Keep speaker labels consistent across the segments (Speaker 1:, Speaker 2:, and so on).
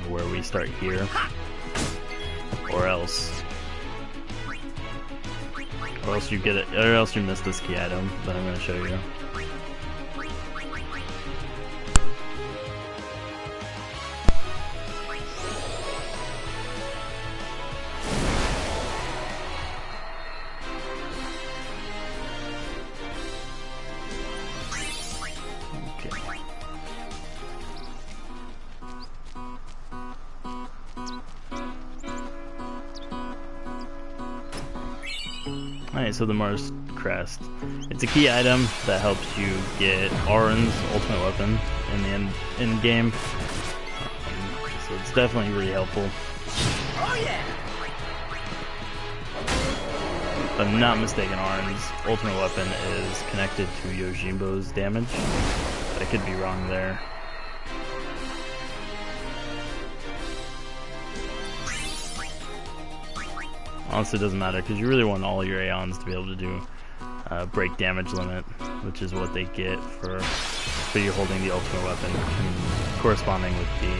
Speaker 1: where we start here, or else you get it, or else you miss this key item that I'm going to show you. Alright, so the Mars Crest. It's a key item that helps you get Auron's ultimate weapon in the end game. So it's definitely really helpful.
Speaker 2: Oh yeah!
Speaker 1: If I'm not mistaken, Auron's ultimate weapon is connected to Yojimbo's damage. I could be wrong there. Honestly, it doesn't matter because you really want all your Aeons to be able to do break damage limit, which is what they get for you holding the ultimate weapon, corresponding with the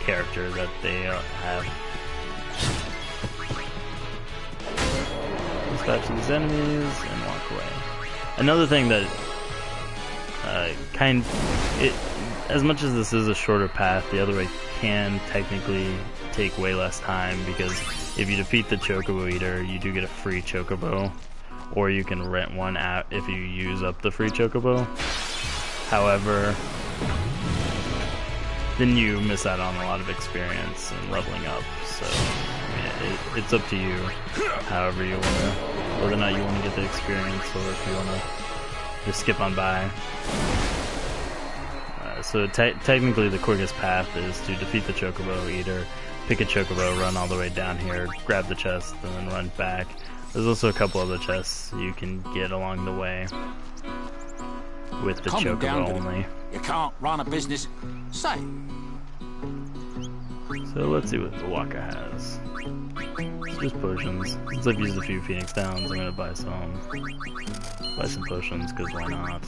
Speaker 1: character that they have. Dispatch these enemies and walk away. Another thing that as much as this is a shorter path, the other way can technically take way less time, because if you defeat the Chocobo Eater, you do get a free Chocobo, or you can rent one out if you use up the free Chocobo. However, then you miss out on a lot of experience and leveling up. So I mean, it's up to you, however you want to, whether or not you want to get the experience, or if you want to just skip on by. So technically the quickest path is to defeat the Chocobo Eater, pick a Chocobo, run all the way down here, grab the chest, and then run back. There's also a couple other chests you can get along the way with the Chocobo only.
Speaker 2: You can't run a business. Say.
Speaker 1: So let's see what the Waka has. It's just potions. Since I've used a few Phoenix Downs, I'm gonna buy some potions, because why not?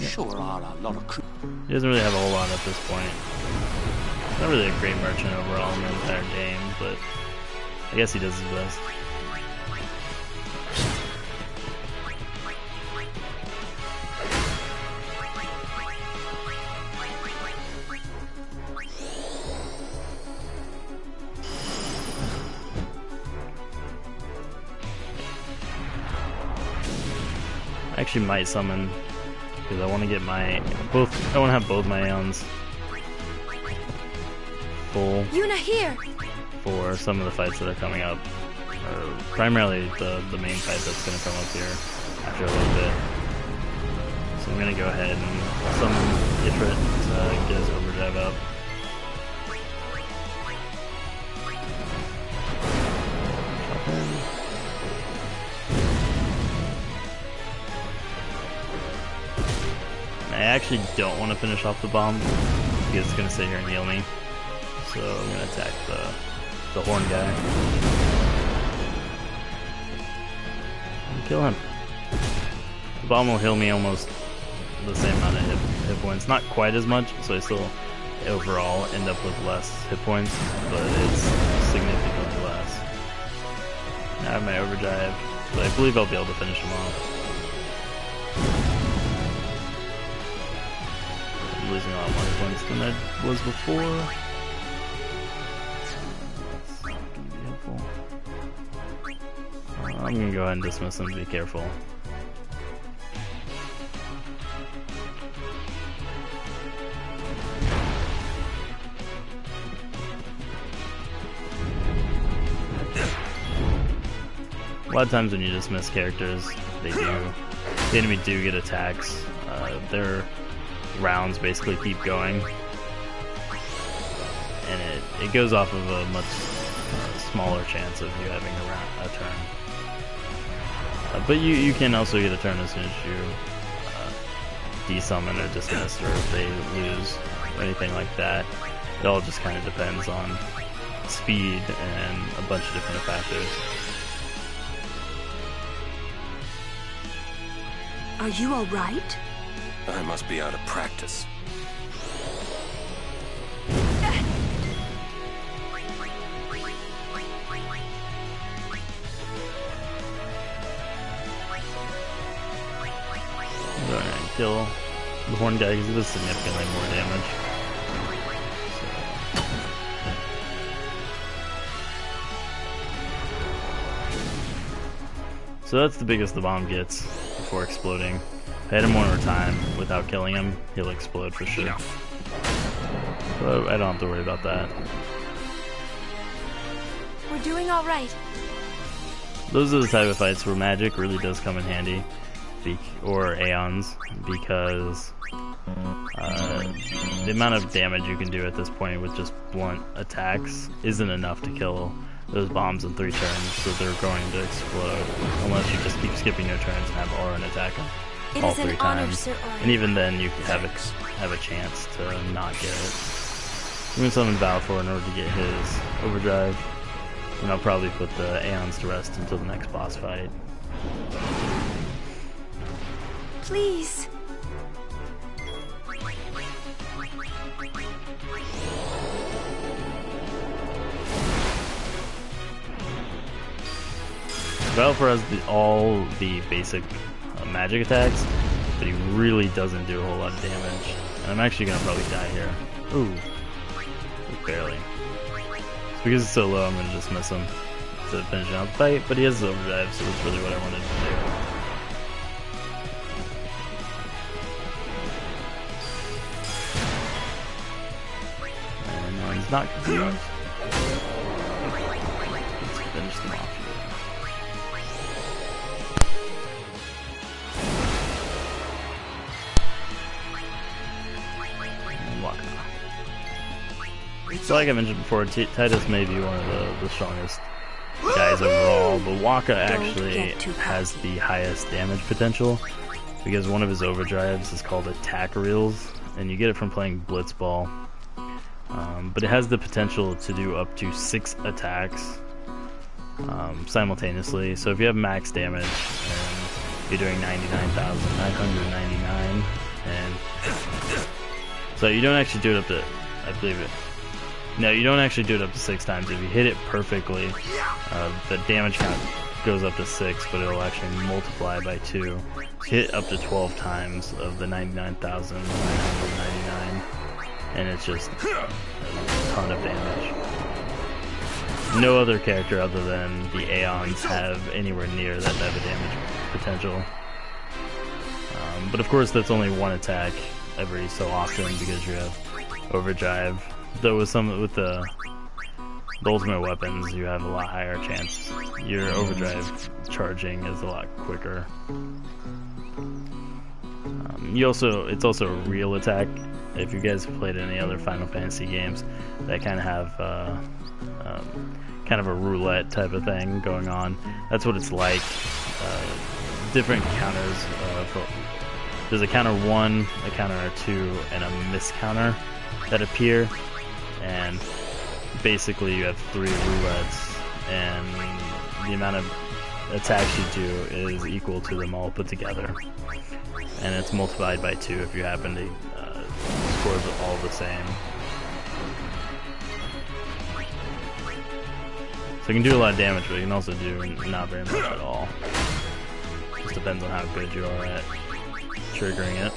Speaker 2: Sure are a lot of crew.
Speaker 1: He doesn't really have a whole lot at this point. Not really a great merchant overall in the entire game, but I guess he does his best. I actually might summon, because I want to get I want to have both my Aeons full.
Speaker 3: Yuna here.
Speaker 1: For some of the fights that are coming up, or primarily the main fight that's going to come up here after a little bit. So I'm going to go ahead and summon Ifrit to get his overdrive up. I actually don't want to finish off the bomb because it's going to sit here and heal me. So I'm going to attack the horn guy and kill him. The bomb will heal me almost the same amount of hit points. Not quite as much, so I still overall end up with less hit points, but it's significantly less. I have my overdrive, so I believe I'll be able to finish him off. I'm losing a lot more hit points than I was before. I'm gonna go ahead and dismiss him, be careful. A lot of times when you dismiss characters, the enemy do get attacks. Their rounds basically keep going. And it goes off of a much smaller chance of you having a turn. But you can also get a turn as soon as you desummon or dismiss, or if they lose or anything like that. It all just kind of depends on speed and a bunch of different factors.
Speaker 3: Are you all right?
Speaker 4: I must be out of practice.
Speaker 1: Kill the horn guy because it does significantly more damage. So that's the biggest the bomb gets before exploding. If I hit him one more time without killing him, he'll explode for sure. So I don't have to worry about that.
Speaker 3: We're doing all right.
Speaker 1: Those are the type of fights where magic really does come in handy. Or Aeons, because the amount of damage you can do at this point with just blunt attacks isn't enough to kill those bombs in 3 turns, so they're going to explode unless you just keep skipping your turns and have Orin attack them all 3 times. And even then you have a chance to not get it. I'm going to summon Balfour in order to get his overdrive, and I'll probably put the Aeons to rest until the next boss fight.
Speaker 3: Please.
Speaker 1: Balfour has all the basic magic attacks, but he really doesn't do a whole lot of damage. And I'm actually gonna probably die here. Ooh, barely. It's because it's so low, I'm gonna just miss him to finish out the fight. But he has his overdrive, so that's really what I wanted to do. He's not confused. Let's finish them off here. And Waka. So like I mentioned before, Titus may be one of the strongest guys overall, but Waka actually has the highest damage potential because one of his overdrives is called Attack Reels, and you get it from playing Blitzball. But it has the potential to do up to 6 attacks simultaneously. So if you have max damage and you're doing 99,999, and so you don't actually do it up to, I believe it. No, you don't actually do it up to 6 times. If you hit it perfectly, the damage count goes up to 6, but it'll actually multiply by 2. So hit up to 12 times of the 99,999. And it's just a ton of damage. No other character other than the Aeons have anywhere near that type of damage potential. But of course that's only 1 attack every so often because you have overdrive. Though with the ultimate weapons you have a lot higher chance. Your overdrive charging is a lot quicker. It's also a real attack. If you guys have played any other Final Fantasy games that kind of have kind of a roulette type of thing going on, that's what it's like. Different counters. There's a counter 1, a counter 2, and a miss counter that appear, and basically you have 3 roulettes, and the amount of attacks you do is equal to them all put together, and it's multiplied by 2 if you happen to scores all the same. So you can do a lot of damage, but you can also do not very much at all. Just depends on how good you are at triggering it.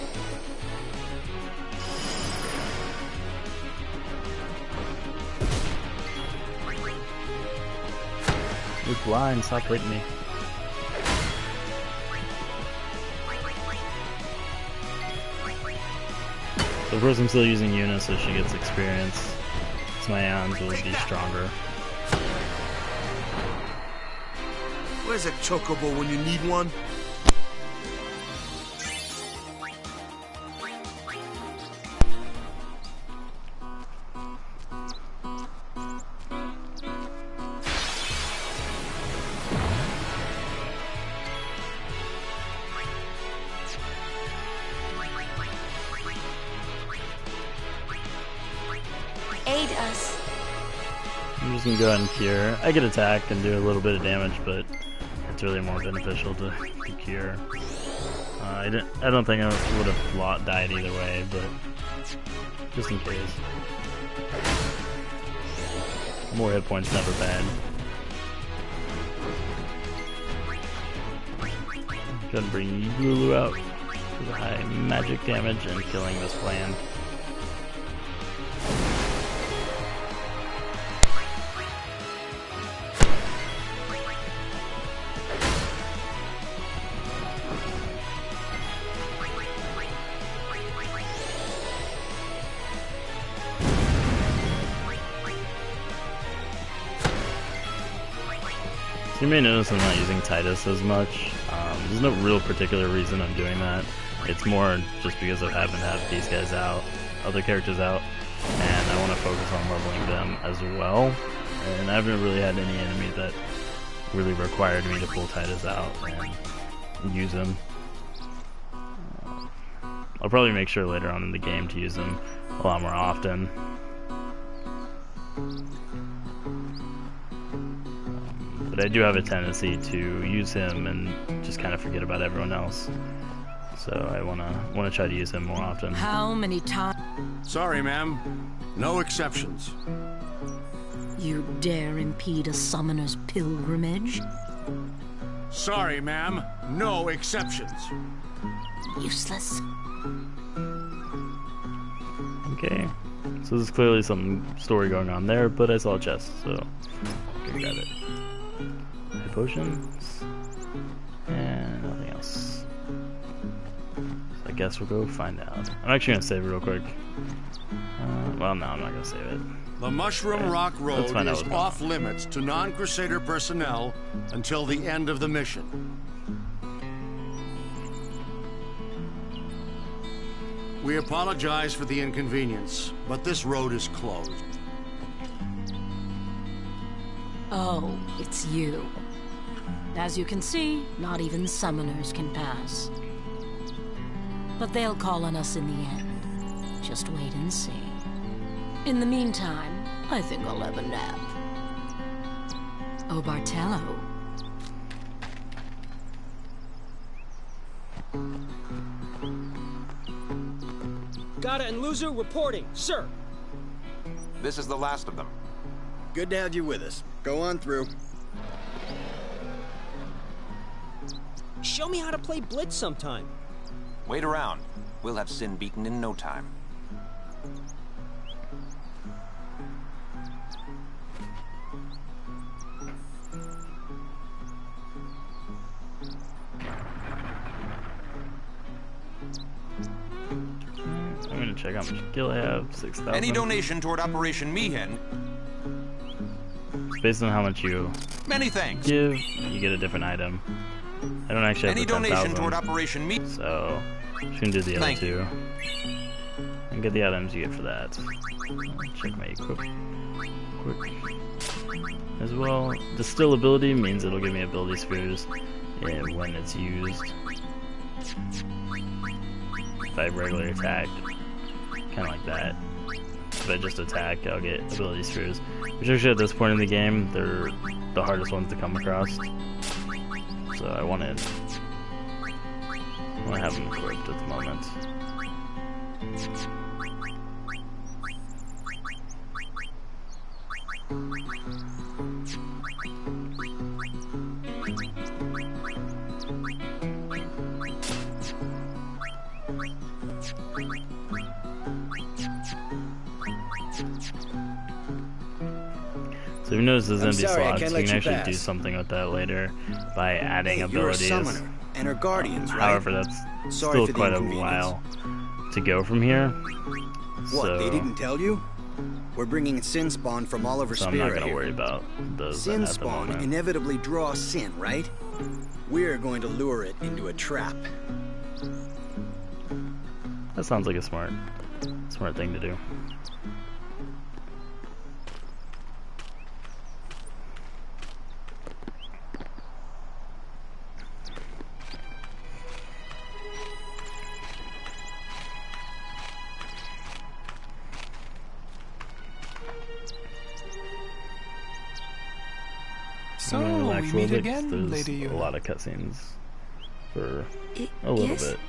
Speaker 1: You're blind, stop hitting me. So of course I'm still using Yuna so she gets experience, so my Aeons will be stronger.
Speaker 4: Where's a Chocobo when you need one?
Speaker 3: Aid us.
Speaker 1: I'm just gonna go ahead and cure. I could attack and do a little bit of damage, but it's really more beneficial to cure. I don't think I would have died either way, but just in case. More hit points, never bad. Gonna bring Lulu out for the high magic damage and killing this plan. You may notice I'm not using Titus as much. There's no real particular reason I'm doing that. It's more just because I haven't had these guys out, other characters out, and I want to focus on leveling them as well. And I haven't really had any enemy that really required me to pull Titus out and use him. I'll probably make sure later on in the game to use him a lot more often. But I do have a tendency to use him and just kind of forget about everyone else. So I wanna try to use him more often.
Speaker 5: How many times?
Speaker 6: Sorry, ma'am. No exceptions.
Speaker 5: You dare impede a summoner's pilgrimage?
Speaker 6: Sorry, ma'am. No exceptions.
Speaker 5: Useless.
Speaker 1: Okay. So there's clearly some story going on there, but I saw a chest, so I can grab it. Potions and nothing else. So I guess we'll go find out. I'm actually gonna save it real quick. Well, no, I'm not gonna save it.
Speaker 6: The Mushroom Rock Road is off limits to non-Crusader personnel until the end of the mission. We apologize for the inconvenience, but this road is closed.
Speaker 5: Oh, it's you. As you can see, not even summoners can pass. But they'll call on us in the end. Just wait and see. In the meantime, I think I'll have a nap. Oh, Bartello.
Speaker 7: Gata and Loser reporting, sir.
Speaker 8: This is the last of them.
Speaker 9: Good to have you with us. Go on through.
Speaker 7: Show me how to play Blitz sometime.
Speaker 8: Wait around. We'll have Sin beaten in no time.
Speaker 1: I'm gonna check how much gil I have. 6,000.
Speaker 8: Any donation toward Operation Mihen.
Speaker 1: Based on how much you
Speaker 8: Many thanks.
Speaker 1: give, you get a different item. I don't actually have
Speaker 8: Any
Speaker 1: the 10,000,
Speaker 8: donation toward Operation Mihen.
Speaker 1: so just gonna do the other
Speaker 8: Thank
Speaker 1: two.
Speaker 8: you.
Speaker 1: And get the items you get for that. Check my equip quick as well. Distill ability means it'll give me ability spheres when it's used. If I regularly attack, kind of like that. If I just attack, I'll get ability spheres. Which actually at this point in the game, they're the hardest ones to come across. So I want to have them equipped at the moment. So if you notice there's empty slots, you can actually do something with that later by adding abilities.
Speaker 9: You're a summoner and her guardians, right?
Speaker 1: However, that's still quite a while to go from here.
Speaker 9: What, they didn't tell you? We're bringing SinSpawn from all over
Speaker 1: so
Speaker 9: Spirit.
Speaker 1: I'm not going to worry about those at the
Speaker 9: SinSpawn
Speaker 1: moment.
Speaker 9: inevitably draws sin, right? We're going to lure it into a trap.
Speaker 1: That sounds like a smart thing to do.
Speaker 10: So,
Speaker 1: I'm gonna
Speaker 10: we
Speaker 1: relax a
Speaker 10: meet
Speaker 1: little bit,
Speaker 10: again,
Speaker 1: 'cause
Speaker 10: Lady
Speaker 1: there's
Speaker 10: Yuna.
Speaker 1: a lot of cutscenes for a little
Speaker 3: Yes?
Speaker 1: bit.